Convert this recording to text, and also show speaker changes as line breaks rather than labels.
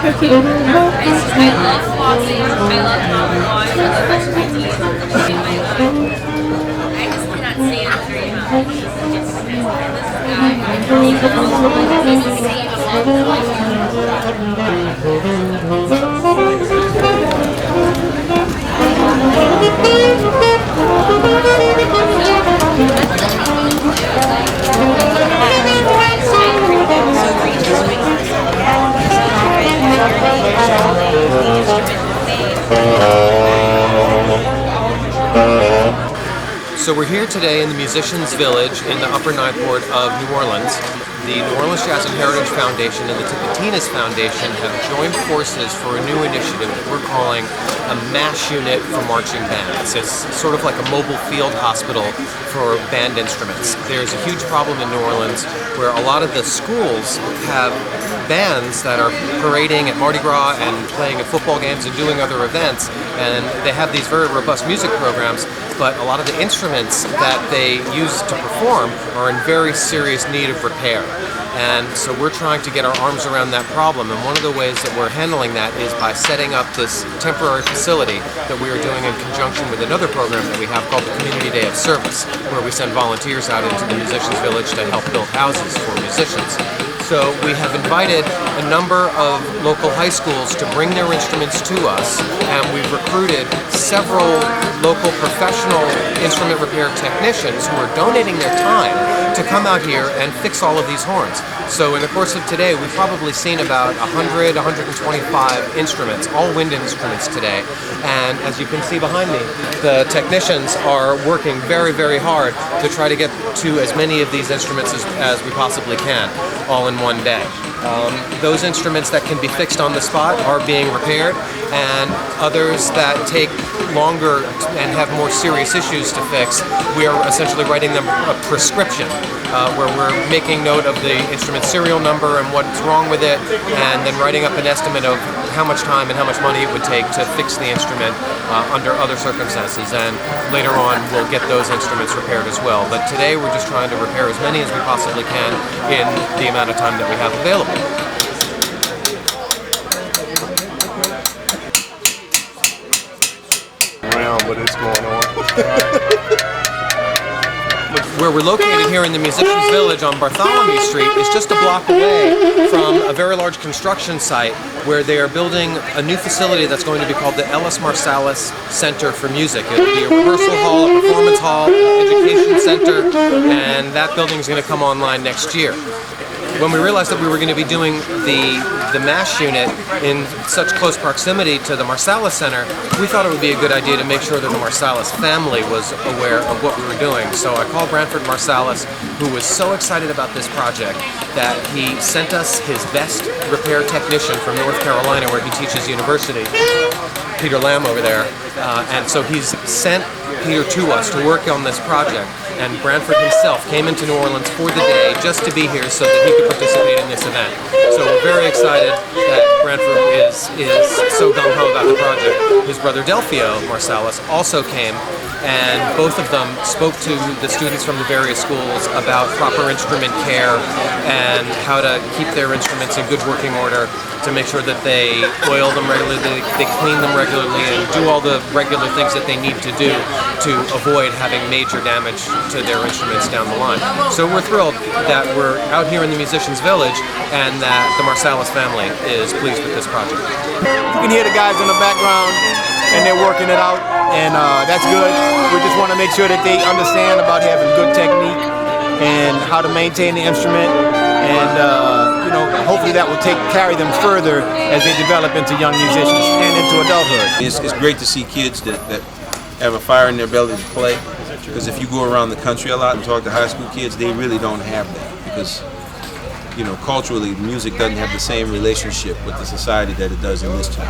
I love flossing, I love mouthwash, I love brushing my teeth. I just cannot stand dirty mouth. And this guy,
So we're here today in the Musicians Village in the Upper Ninth Ward of New Orleans. The New Orleans Jazz and Heritage Foundation and the Tipitinas Foundation have joined forces for a new initiative that we're calling a MASH unit for marching bands. It's sort of like a mobile field hospital for band instruments. There's a huge problem in New Orleans where a lot of the schools have bands that are parading at Mardi Gras and playing at football games and doing other events, and they have these very robust music programs, but a lot of the instruments that they use to perform are in very serious need of repair. And so we're trying to get our arms around that problem, and one of the ways that we're handling that is by setting up this temporary facility that we are doing in conjunction with another program that we have called the Community Day of Service, where we send volunteers out into the Musicians Village to help build houses for musicians. So we have invited a number of local high schools to bring their instruments to us, and we've recruited several local professional instrument repair technicians who are donating their time to come out here and fix all of these horns. So in the course of today, we've probably seen about 100, 125 instruments, all wind instruments today. And as you can see behind me, the technicians are working very, very hard to try to get to as many of these instruments as we possibly can, all in one day. Those instruments that can be fixed on the spot are being repaired, and others that take longer and have more serious issues to fix, we are essentially writing them a prescription where we're making note of the instrument serial number and what's wrong with it, and then writing up an estimate of how much time and how much money it would take to fix the instrument under other circumstances, and later on we'll get those instruments repaired as well. But today we're just trying to repair as many as we possibly can in the amount of time that we have available.
What is going on?
Where we're located here in the Musicians Village on Bartholomew Street is just a block away from a very large construction site where they are building a new facility that's going to be called the Ellis Marsalis Center for Music. It'll be a rehearsal hall, a performance hall, an education center, and that building is going to come online next year. When we realized that we were going to be doing the MASH unit in such close proximity to the Marsalis Center, we thought it would be a good idea to make sure that the Marsalis family was aware of what we were doing. So I called Branford Marsalis, who was so excited about this project that he sent us his best repair technician from North Carolina, where he teaches university, Peter Lamb over there. And so he's sent Peter to us to work on this project. And Branford himself came into New Orleans for the day just to be here so that he could participate in this event. So we're very excited that Branford is so gung-ho about the project. His brother Delphio Marsalis also came, and both of them spoke to the students from the various schools about proper instrument care and how to keep their instruments in good working order, to make sure that they oil them regularly, they clean them regularly, and do all the regular things that they need to do to avoid having major damage to their instruments down the line. So we're thrilled that we're out here in the Musicians Village and that the Marsalis family is pleased with this project.
You can hear the guys in the background and they're working it out, and that's good. We just want to make sure that they understand about having good technique and how to maintain the instrument, and hopefully that will carry them further as they develop into young musicians and into adulthood.
It's great to see kids that have a fire in their belly to play, because if you go around the country a lot and talk to high school kids, they really don't have that, because culturally music doesn't have the same relationship with the society that it does in this town.